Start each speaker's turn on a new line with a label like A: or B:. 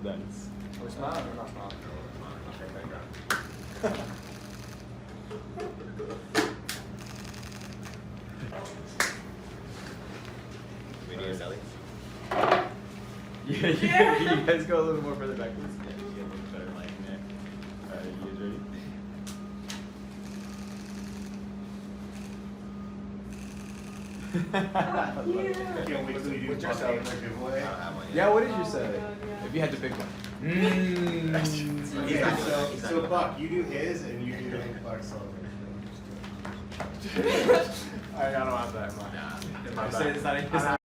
A: Nice.
B: We're smiling or not smiling?
C: We need a belly.
A: Yeah, you guys go a little more further backwards. Yeah, you get a little better lighting there. Alright, you guys ready?
D: Can't wait till you do
B: What's your
D: fucking
B: salad?
D: like giveaway.
C: I don't have one yet.
A: Yeah, what is your
E: Oh my
A: say?
E: God, yeah.
A: If you had to pick one.
D: Okay, so Buck, you do his and you do Buck's celebration.
B: I don't have that much.
C: Nah.
A: I said it's not in his